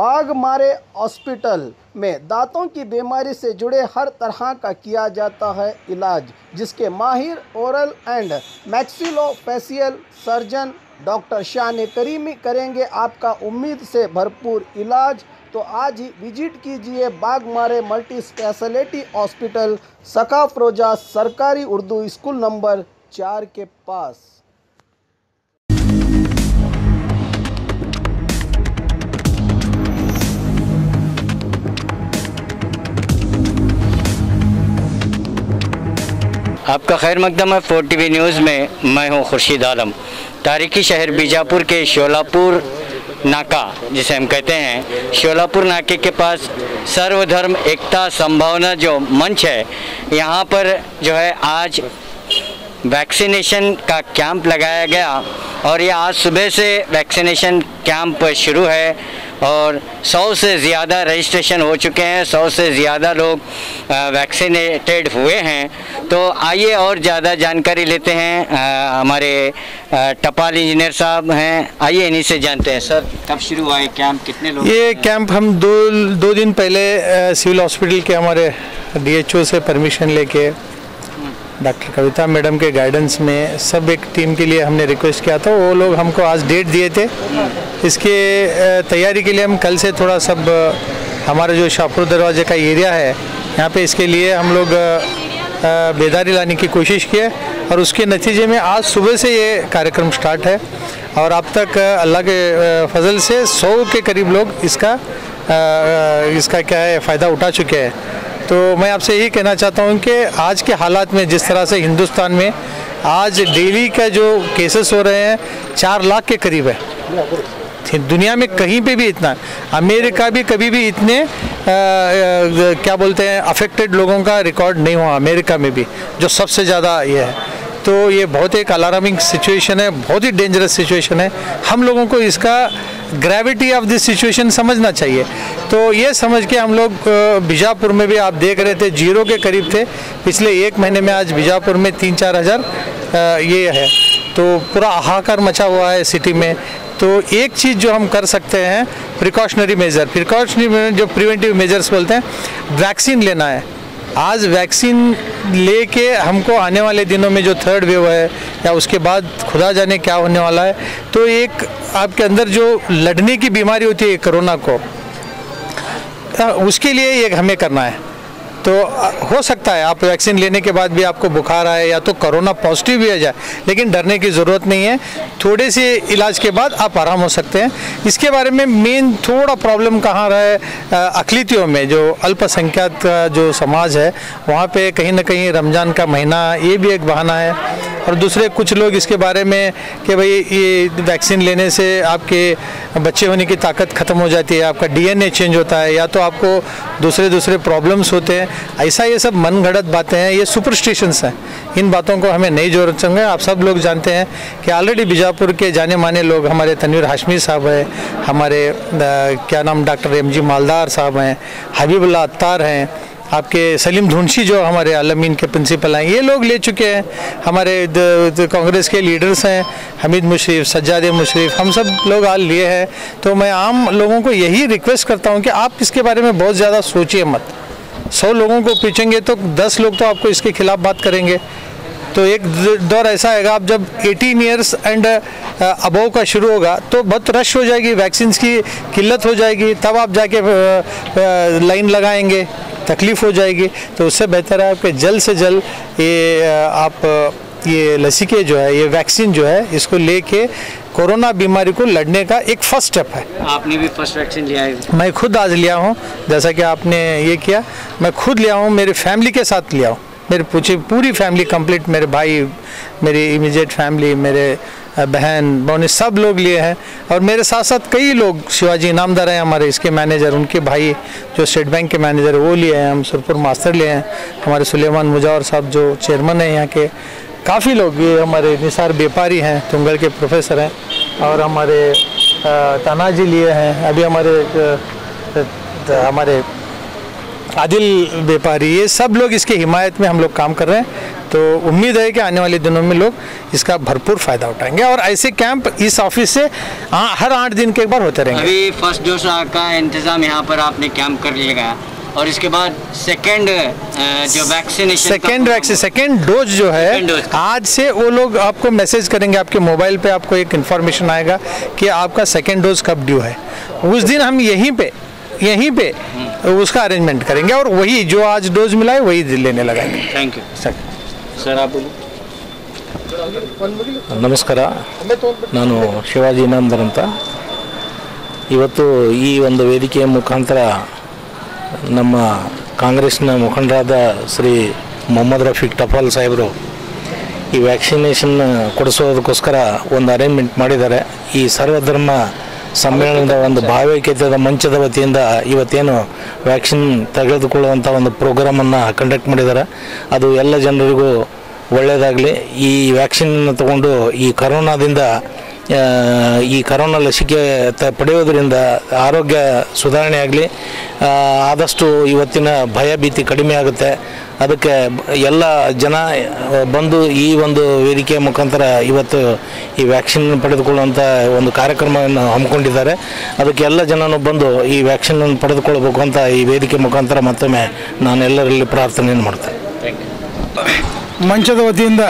Baghmare hospital में दांतों की बीमारी से जुड़े हर तरह का किया जाता है इलाज, जिसके माहिर oral and maxillofacial surgeon doctor शान करीमी करेंगे आपका उम्मीद से भरपूर इलाज। तो आज ही विजिट कीजिए बाघमारे मल्टी स्पेशलिटी हॉस्पिटल, सकाफरोजा सरकारी उर्दू स्कूल नंबर 4 के पास। आपका खैर मकदम है 4TV न्यूज़ में। मैं हूं खुर्शीद आलम। तारीखी शहर बीजापुर के शोलापुर नाका जिसे हम कहते हैं, शोलापुर नाके के पास सर्वधर्म एकता संभावना जो मंच है, यहाँ पर जो है आज वैक्सीनेशन का कैंप लगाया गया और ये आज सुबह से वैक्सीनेशन कैंप शुरू है और 100 से ज़्यादा रजिस्ट्रेशन हो चुके हैं, 100 से ज़्यादा लोग वैक्सीनेटेड हुए हैं। तो आइए और ज़्यादा जानकारी लेते हैं। हमारे टपाल इंजीनियर साहब हैं, आइए इन्हीं से जानते हैं। सर, कब शुरू हुआ ये कैंप, कितने लोग? ये कैंप हम दो दिन पहले सिविल हॉस्पिटल के हमारे DHO से परमिशन लेके डॉक्टर कविता मैडम के गाइडेंस में सब एक टीम के लिए हमने रिक्वेस्ट किया था। वो लोग हमको आज डेट दिए थे। इसके तैयारी के लिए हम कल से थोड़ा सब हमारा जो शाहपुर दरवाजे का एरिया है, यहाँ पे इसके लिए हम लोग बेदारी लाने की कोशिश किए और उसके नतीजे में आज सुबह से ये कार्यक्रम स्टार्ट है और अब तक अल्लाह के फजल से 100 के करीब लोग इसका क्या है फ़ायदा उठा चुके हैं। तो मैं आपसे यही कहना चाहता हूँ कि आज के हालात में जिस तरह से हिंदुस्तान में आज डेली का जो केसेस हो रहे हैं 4 लाख के करीब है। दुनिया में कहीं पे भी इतना, अमेरिका भी कभी भी इतने क्या बोलते हैं अफेक्टेड लोगों का रिकॉर्ड नहीं हुआ, अमेरिका में भी जो सबसे ज़्यादा ये है। तो ये बहुत एक अलार्मिंग सिचुएशन है, बहुत ही डेंजरस सिचुएशन है। हम लोगों को इसका ग्रेविटी ऑफ दिस सिचुएशन समझना चाहिए। तो ये समझ के हम लोग बीजापुर में भी आप देख रहे थे 0 के करीब थे पिछले 1 महीने में। आज बीजापुर में 3-4 हज़ार ये है, तो पूरा हाहाकार मचा हुआ है सिटी में। तो एक चीज़ जो हम कर सकते हैं, प्रिकॉशनरी मेजर जो प्रिवेंटिव मेजर्स बोलते हैं, वैक्सीन लेना है। आज वैक्सीन लेके हमको आने वाले दिनों में जो 3rd वेव है या उसके बाद खुदा जाने क्या होने वाला है, तो एक आपके अंदर जो लड़ने की बीमारी होती है कोरोना को, उसके लिए ये हमें करना है। तो हो सकता है आप वैक्सीन लेने के बाद भी आपको बुखार आए या तो कोरोना पॉजिटिव भी आ जाए, लेकिन डरने की ज़रूरत नहीं है। थोड़े से इलाज के बाद आप आराम हो सकते हैं। इसके बारे में मेन थोड़ा प्रॉब्लम कहाँ रहा है, अक़लियतियों में जो अल्पसंख्यक का जो समाज है, वहाँ पे कहीं ना कहीं रमज़ान का महीना ये भी एक बहाना है। और दूसरे कुछ लोग इसके बारे में कि भाई ये वैक्सीन लेने से आपके बच्चे होने की ताकत ख़त्म हो जाती है, आपका DNA चेंज होता है, या तो आपको दूसरे प्रॉब्लम्स होते हैं। ऐसा ये सब मन गढ़ंत बातें हैं, ये सुपरस्टिशंस हैं। इन बातों को हमें नहीं जोड़ना चाहिए। आप सब लोग जानते हैं कि ऑलरेडी बीजापुर के जाने माने लोग, हमारे तनवीर हाशमी साहब हैं, हमारे क्या नाम डॉक्टर MG मालदार साहब हैं, हबीबुल्लाह अत्तार हैं, आपके सलीम धुनशी जो हमारे अलमीन के प्रिंसिपल हैं, ये लोग ले चुके हैं। हमारे कांग्रेस के लीडर्स हैं, हमीद मुशर्रफ, सज्जाद मुशर्रफ, हम सब लोग आज लिए हैं। तो मैं आम लोगों को यही रिक्वेस्ट करता हूँ कि आप इसके बारे में बहुत ज़्यादा सोचिए मत। 100 लोगों को पूछेंगे तो 10 लोग तो आपको इसके खिलाफ बात करेंगे। तो एक दौर ऐसा आएगा, आप जब 18 ईयर्स एंड अबव का शुरू होगा तो बहुत रश हो जाएगी, वैक्सीन की किल्लत हो जाएगी, तब आप जाके लाइन लगाएंगे, तकलीफ़ हो जाएगी। तो उससे बेहतर है आपके जल्द से जल्द ये लसीके जो है, ये वैक्सीन जो है, इसको लेके कोरोना बीमारी को लड़ने का एक फर्स्ट स्टेप है। आपने भी फर्स्ट वैक्सीन लिया है? मैं खुद आज लिया हूँ, जैसा कि आपने ये किया, मैं खुद लिया हूँ, मेरी फैमिली के साथ लिया हूँ। मेरी पूरी फैमिली कंप्लीट, मेरे भाई, मेरी इमीडिएट फैमिली, मेरे बहन बहन सब लोग लिए हैं। और मेरे साथ साथ कई लोग, शिवाजी इनामदार हैं हमारे इसके मैनेजर, उनके भाई जो स्टेट बैंक के मैनेजर वो लिए हैं, हम सुरपुर मास्टर लिए हैं, हमारे सुलेमान मुजावर साहब जो चेयरमैन हैं यहाँ के, काफ़ी लोग, ये हमारे निसार व्यापारी हैं, तुंगल के प्रोफेसर हैं, और हमारे तानाजी लिए हैं, अभी हमारे आदिल व्यापारी, ये सब लोग इसके हिमायत में हम लोग काम कर रहे हैं। तो उम्मीद है कि आने वाले दिनों में लोग इसका भरपूर फ़ायदा उठाएंगे और ऐसे कैंप इस ऑफिस से हर 8 दिन के एक बार होते रहेंगे। अभी फर्स्ट डोज का इंतज़ाम यहाँ पर आपने कैंप कर लिया और इसके बाद सेकेंड जो वैक्सीनेशन सेकेंड डोज जो है आज से वो लोग आपको मैसेज करेंगे, आपके मोबाइल पे आपको एक इन्फॉर्मेशन आएगा कि आपका सेकेंड डोज कब ड्यू है। उस दिन हम यहीं पे उसका अरेंजमेंट करेंगे और वही जो आज डोज मिला है वही लेने लगाएंगे। Thank you sir. आप ನಮಸ್ಕಾರ, ನಾನು ಶಿವಾಜಿ ಇನಾಮದಾರ್ ಅಂತ. ಇವತ್ತು ಈ ಒಂದು ವೇದಿಕೆಯ ಮುಖಾಂತರ ನಮ್ಮ ಕಾಂಗ್ರೆಸ್ನ ಮುಖಂಡರಾದ ಶ್ರೀ ಮೊಹಮ್ಮದ್ ರಫೀಕ್ ಟಪಾಲ್ ಸಾಹೇಬರು ಈ ವ್ಯಾಕ್ಸಿನೇಷನ್ ಕೊಡಿಸೋದಕ್ಕೋಸ್ಕರ ಒಂದು ಅರೇಂಜ್ಮೆಂಟ್ ಮಾಡಿದ್ದಾರೆ. ಈ ಸರ್ವಧರ್ಮ ಸಮ್ಮೇಳನದ ಒಂದು ಭಾವೈಕ್ಯತೆಯ ಮಂಚದ ವತಿಯಿಂದ ಇವತ್ತೇನು ವ್ಯಾಕ್ಸಿನ್ ತೆಗೆದುಕೊಳ್ಳುವಂಥ ಒಂದು ಪ್ರೋಗ್ರಾಮನ್ನು ಕಂಡಕ್ಟ್ ಮಾಡಿದ್ದಾರೆ. ಅದು ಎಲ್ಲ ಜನರಿಗೂ ಒಳ್ಳೆಯದಾಗಲಿ. ಈ ವ್ಯಾಕ್ಸಿನನ್ನು ತಗೊಂಡು ಈ ಕರೋನಾ ಲಸಿಕೆ ಪಡೆಯೋದರಿಂದ ಆರೋಗ್ಯ ಸುಧಾರಣೆ ಆಗಲಿ, ಆದಷ್ಟು ಇವತ್ತಿನ ಭಯ ಭೀತಿ ಕಡಿಮೆ ಆಗುತ್ತೆ. ಅದಕ್ಕೆ ಎಲ್ಲ ಜನ ಬಂದು ಈ ಒಂದು ವೇದಿಕೆಯ ಮುಖಾಂತರ ಇವತ್ತು ಈ ವ್ಯಾಕ್ಸಿನ್ ಪಡೆದುಕೊಳ್ಳುವಂಥ ಒಂದು ಕಾರ್ಯಕ್ರಮವನ್ನು ಹಮ್ಮಿಕೊಂಡಿದ್ದಾರೆ. ಅದಕ್ಕೆ ಎಲ್ಲ ಜನನು ಬಂದು ಈ ವ್ಯಾಕ್ಸಿನನ್ನು ಪಡೆದುಕೊಳ್ಳಬೇಕು ಅಂತ ಈ ವೇದಿಕೆ ಮುಖಾಂತರ ಮತ್ತೊಮ್ಮೆ ನಾನು ಎಲ್ಲರಲ್ಲಿ ಪ್ರಾರ್ಥನೆಯನ್ನು ಮಾಡ್ತೇನೆ. ಮಂಚದ ವತಿಯಿಂದ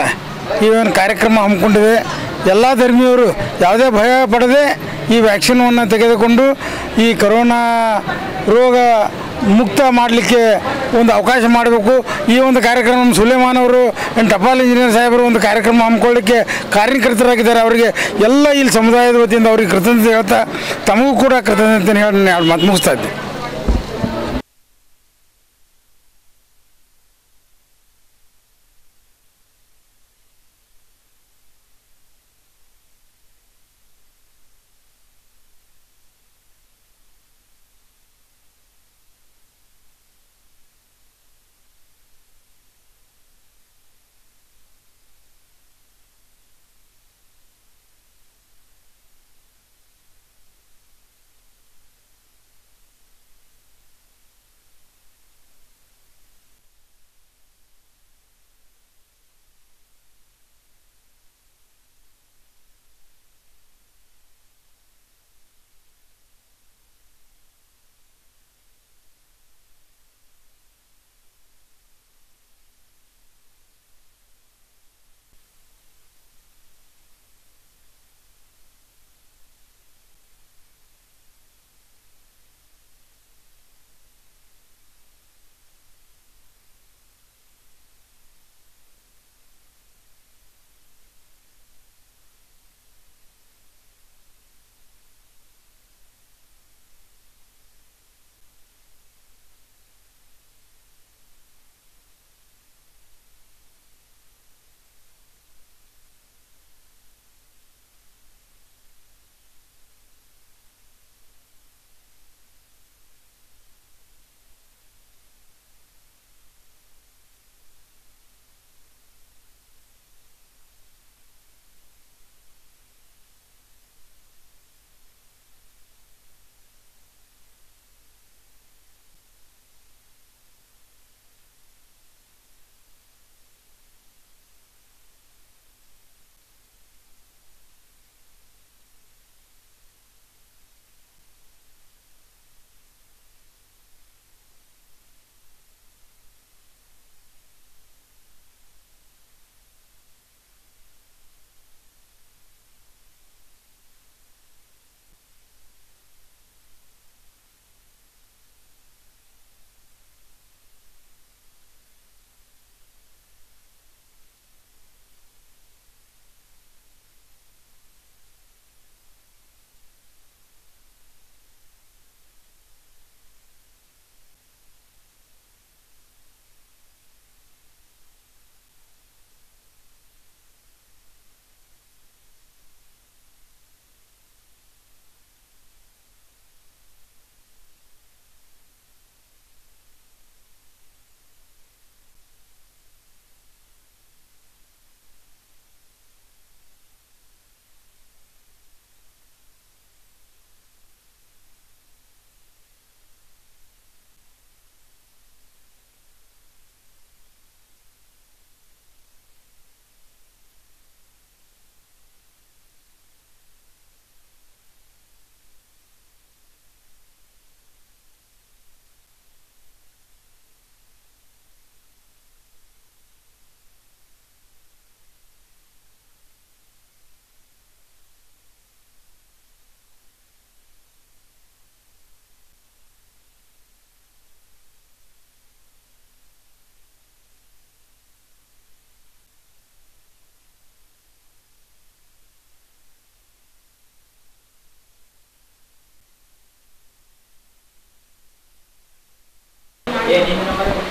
ಈ ಒಂದು ಕಾರ್ಯಕ್ರಮ ಹಮ್ಮಿಕೊಂಡಿದೆ. ಎಲ್ಲ ಧರ್ಮೀಯರು ಯಾವುದೇ ಭಯ ಪಡದೆ ಈ ವ್ಯಾಕ್ಸಿನನ್ನು ತೆಗೆದುಕೊಂಡು ಈ ಕರೋನಾ ರೋಗ ಮುಕ್ತ ಮಾಡಲಿಕ್ಕೆ ಒಂದು ಅವಕಾಶ ಮಾಡಬೇಕು. ಈ ಒಂದು ಕಾರ್ಯಕ್ರಮ ಸುಲೇಮಾನ್ ಅವರು ಟಪಾಲ್ ಇಂಜಿನಿಯರ್ ಸಾಹೇಬರು ಒಂದು ಕಾರ್ಯಕ್ರಮ ಹಮ್ಮಿಕೊಳ್ಳಿಕ್ಕೆ ಕಾರ್ಯಕರ್ತರಾಗಿದ್ದಾರೆ. ಅವರಿಗೆ ಎಲ್ಲ ಇಲ್ಲಿ ಸಮುದಾಯದ ವತಿಯಿಂದ ಅವರಿಗೆ ಕೃತಜ್ಞತೆ ಹೇಳ್ತಾ ತಮಗೂ ಕೂಡ ಕೃತಜ್ಞತೆ ಹೇಳಿ ಮಾತು ಮುಗಿಸ್ತಾ ಇದ್ದೆ.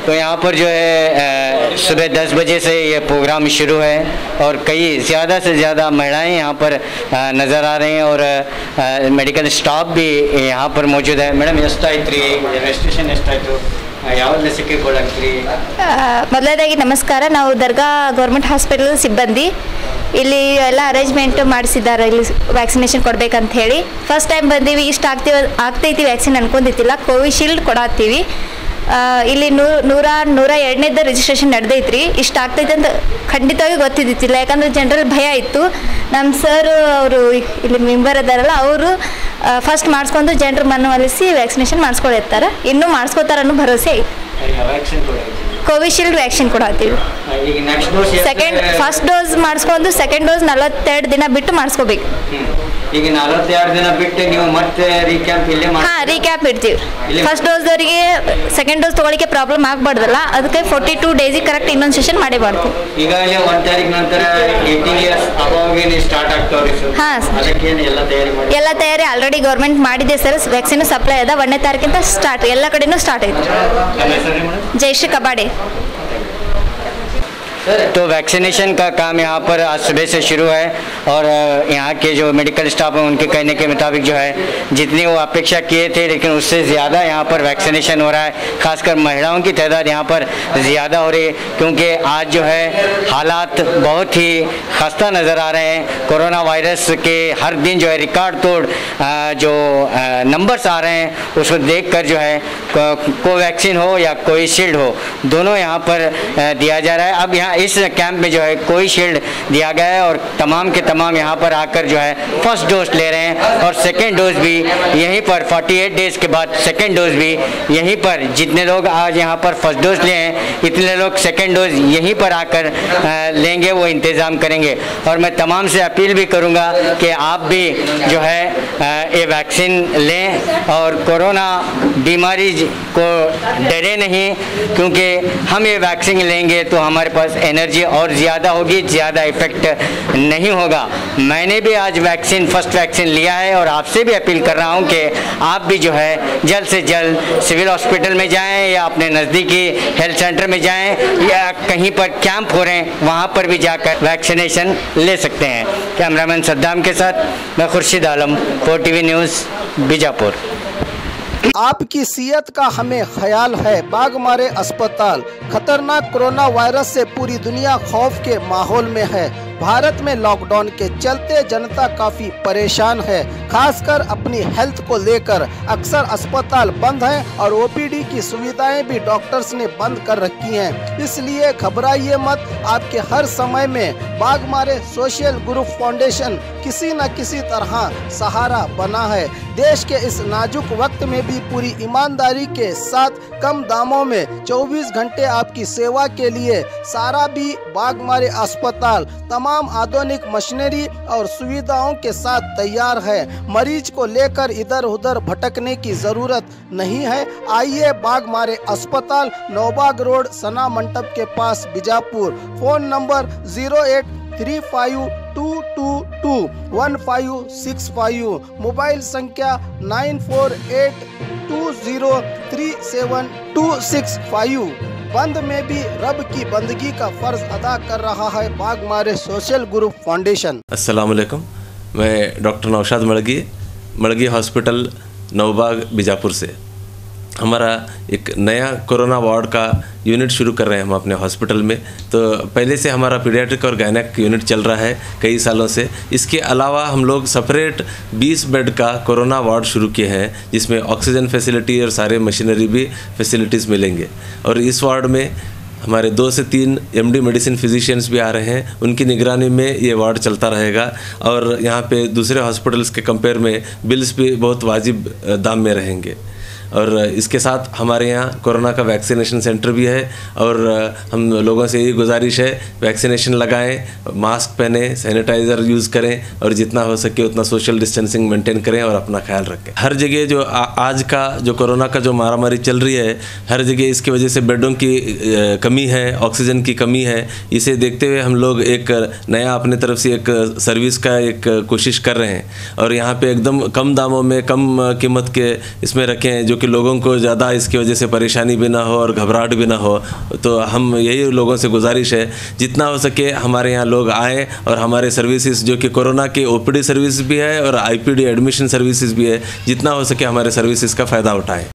तो यहाँ पर जो है सुबह 10 बजे से ये प्रोग्राम शुरू है और कई ज़्यादा से ज़्यादा महिलाएं यहाँ पर नज़र आ रही हैं और मेडिकल स्टाफ भी यहाँ पर मौजूद है। मेडम ಎಷ್ಟು ಐತ್ರಿ ರಿಜಿಸ್ಟ್ರೇಷನ್ ಎಷ್ಟಾಯಿತು ಯಾವ ಲಸಿಕೆ ಕೊಡಾಕ್ತೀರಿ? ಮೊದಲನೇದಾಗಿ ನಮಸ್ಕಾರ. ನಾವು ದರ್ಗಾ ಗೌರ್ಮೆಂಟ್ ಹಾಸ್ಪಿಟಲ್ ಸಿಬ್ಬಂದಿ ಇಲ್ಲಿ ಎಲ್ಲ ಅರೇಂಜ್ಮೆಂಟ್ ಮಾಡಿಸಿದ್ದಾರೆ ಇಲ್ಲಿ ವ್ಯಾಕ್ಸಿನೇಷನ್ ಕೊಡಬೇಕಂತ ಹೇಳಿ. ಫಸ್ಟ್ ಟೈಮ್ ಬಂದೀವಿ, ಇಷ್ಟು ಆಗ್ತೈತಿ ವ್ಯಾಕ್ಸಿನ್ ಅನ್ಕೊಂಡಿದ್ದಿಲ್ಲ. ಕೋವಿಶೀಲ್ಡ್ ಕೊಡಾತ್ತೀವಿ. ಇಲ್ಲಿ 102ನೇದು ರಿಜಿಸ್ಟ್ರೇಷನ್ ನಡೆದೈತ್ರಿ. ಇಷ್ಟು ಆಗ್ತೈತೆ ಅಂತ ಖಂಡಿತವಾಗಿ ಗೊತ್ತಿದ್ದಿಲ್ಲ, ಯಾಕಂದರೆ ಜನರಲ್ ಭಯ ಇತ್ತು. ನಮ್ಮ ಸರ್ ಅವರು ಇಲ್ಲಿ ಮೆಂಬರ್ ಅದಾರಲ್ಲ, ಅವರು ಫಸ್ಟ್ ಮಾಡಿಸ್ಕೊಂಡು ಜನರ ಮನವೊಲಿಸಿ ವ್ಯಾಕ್ಸಿನೇಷನ್ ಮಾಡಿಸ್ಕೊಳಿರ್ತಾರೆ. ಇನ್ನೂ ಮಾಡಿಸ್ಕೋತಾರೆ ಅನ್ನೋ ಭರವಸೆ ಐತಿ. ಕೋವಿಶೀಲ್ಡ್ ವ್ಯಾಕ್ಸಿನ್ ಕೊಡತ್ತೀವಿ. ಫಸ್ಟ್ ಡೋಸ್ ಮಾಡಿಸ್ಕೊಂಡು ಸೆಕೆಂಡ್ ಡೋಸ್ 42 ದಿನ ಬಿಟ್ಟು ಮಾಡಿಸ್ಕೋಬೇಕು. ಈಗ 42 ದಿನ ಬಿಟ್ಟು ನೀವು ಮತ್ತೆ ರೀಕ್ಯಾಪ್ ಇಲ್ಲೇ ರೀಕ್ಯಾಪ್ ಇಡ್ತೀವಿ. ಫಸ್ಟ್ ಡೋಸ್ದವರಿಗೆ ಸೆಕೆಂಡ್ ಡೋಸ್ ತೊಗೊಳಿಕ್ಕೆ ಪ್ರಾಬ್ಲಮ್ ಆಗಬಾರ್ದಲ್ಲ, ಅದಕ್ಕೆ 42 ಡೇಸಿಗೆ ಕರೆಕ್ಟ್ ಇನ್ನೊಂದು ಸೆಷನ್ ಮಾಡೇ ಮಾಡ್ತೀವಿ. ಈಗಾಗಲೇ 1 ತಾರೀಕು ನಂತರ 18 ಇಯರ್ಸ್ ಅಬಾವ್ಗೆ ಸ್ಟಾರ್ಟ್ ಆಗ್ತಾವ್ರಿ ಸರ್. ಎಲ್ಲ ತಯಾರಿ ಆಲ್ರೆಡಿ ಗೌರ್ಮೆಂಟ್ ಮಾಡಿದೆ ಸರ್. ವ್ಯಾಕ್ಸಿನ್ ಸಪ್ಲೈ ಅದ 1ನೇ ತಾರೀಕಿಂದ ಸ್ಟಾರ್ಟ್, ಎಲ್ಲ ಕಡೆನೂ ಸ್ಟಾರ್ಟ್ ಐತಿ. ಜಯಶ್ರೀ ಕಬಾಡೆ. तो वैक्सीनेशन का काम यहाँ पर आज सुबह से शुरू है और यहाँ के जो मेडिकल स्टाफ हैं उनके कहने के मुताबिक जो है जितनी वो अपेक्षा किए थे लेकिन उससे ज़्यादा यहाँ पर वैक्सीनेशन हो रहा है। खासकर महिलाओं की तादाद यहाँ पर ज़्यादा हो रही है क्योंकि आज जो है हालात बहुत ही खस्ता नज़र आ रहे हैं। कोरोना वायरस के हर दिन जो है रिकॉर्ड तोड़ जो नंबर्स आ रहे हैं उसको देख कर जो है कोवैक्सीन हो या कोविशील्ड हो दोनों यहाँ पर दिया जा रहा है। अब यहाँ इस कैंप में जो है कोविशील्ड दिया गया है और तमाम के तमाम यहाँ पर आकर जो है फर्स्ट डोज ले रहे हैं और सेकेंड डोज भी यहीं पर 48 डेज़ के बाद सेकेंड डोज भी यहीं पर जितने लोग आज यहाँ पर फर्स्ट डोज लिए हैं इतने लोग सेकेंड डोज यहीं पर आकर लेंगे, वो इंतज़ाम करेंगे। और मैं तमाम से अपील भी करूँगा कि आप भी जो है ये वैक्सीन लें और कोरोना बीमारी को डरे नहीं, क्योंकि हम ये वैक्सीन लेंगे तो हमारे पास एनर्जी और ज़्यादा होगी, ज़्यादा इफेक्ट नहीं होगा। मैंने भी आज वैक्सीन फर्स्ट वैक्सीन लिया है और आपसे भी अपील कर रहा हूँ कि आप भी जो है जल्द से जल्द सिविल हॉस्पिटल में जाएं या अपने नज़दीकी हेल्थ सेंटर में जाएं या कहीं पर कैंप हो रहे हैं वहाँ पर भी जाकर वैक्सीनेशन ले सकते हैं। कैमरामैन सद्दाम के साथ मैं खुर्शीद आलम, 4TV न्यूज़, बीजापुर। आपकी सेहत का हमें ख्याल है। बागमारे अस्पताल खतरनाक कोरोना वायरस से पूरी दुनिया खौफ के माहौल में है। भारत में लॉकडाउन के चलते जनता काफ़ी परेशान है, खासकर अपनी हेल्थ को लेकर। अक्सर अस्पताल बंद हैं और ओपीडी की सुविधाएं भी डॉक्टर्स ने बंद कर रखी हैं। इसलिए घबराइए मत, आपके हर समय में बागमारे सोशल ग्रुप फाउंडेशन किसी न किसी तरह सहारा बना है। देश के इस नाजुक वक्त में भी पूरी ईमानदारी के साथ कम दामों में 24 घंटे आपकी सेवा के लिए सारा भी बागमारे अस्पताल तमाम आधुनिक मशीनरी और सुविधाओं के साथ तैयार है। मरीज को लेकर इधर उधर भटकने की जरूरत नहीं है। आइए बागमारे अस्पताल, नौबाग रोड, सना मंडप के पास, बीजापुर। फोन नंबर 0835221565, मोबाइल संख्या 9482037265। बंद में भी रब की बंदगी का फर्ज अदा कर रहा है बागमारे सोशल ग्रुप फाउंडेशन। अस्सलाम वालेकुम, मैं डॉक्टर नौशाद मड़गी हॉस्पिटल नौबाग बीजापुर से। हमारा एक नया कोरोना वार्ड का यूनिट शुरू कर रहे हैं हम अपने हॉस्पिटल में। तो पहले से हमारा पीडियाट्रिक और गायनेक यूनिट चल रहा है कई सालों से। इसके अलावा हम लोग सेपरेट 20 बेड का कोरोना वार्ड शुरू किए हैं, जिसमें ऑक्सीजन फैसिलिटी और सारे मशीनरी भी फैसिलिटीज़ मिलेंगे। और इस वार्ड में हमारे 2 से 3 MD मेडिसिन फिजिशियंस भी आ रहे हैं, उनकी निगरानी में ये वार्ड चलता रहेगा। और यहाँ पे दूसरे हॉस्पिटल्स के कंपेयर में बिल्स भी बहुत वाजिब दाम में रहेंगे। और इसके साथ हमारे यहाँ कोरोना का वैक्सीनेशन सेंटर भी है और हम लोगों से यही गुजारिश है, वैक्सीनेशन लगाएं, मास्क पहने, सैनिटाइज़र यूज़ करें और जितना हो सके उतना सोशल डिस्टेंसिंग मेंटेन करें और अपना ख्याल रखें। हर जगह जो आज का जो कोरोना का जो मारामारी चल रही है, हर जगह इसकी वजह से बेडों की कमी है, ऑक्सीजन की कमी है। इसे देखते हुए हम लोग एक नया अपने तरफ से एक सर्विस का एक कोशिश कर रहे हैं और यहाँ पर एकदम कम दामों में कम कीमत के इसमें रखें, जो कि लोगों को ज़्यादा इसकी वजह से परेशानी भी ना हो और घबराहट भी ना हो। तो हम यही लोगों से गुजारिश है जितना हो सके हमारे यहाँ लोग आएँ और हमारे सर्विसेज जो कि कोरोना की OPD सर्विस भी है और IPD एडमिशन सर्विसेज भी है, जितना हो सके हमारे सर्विसेज का फ़ायदा उठाएँ।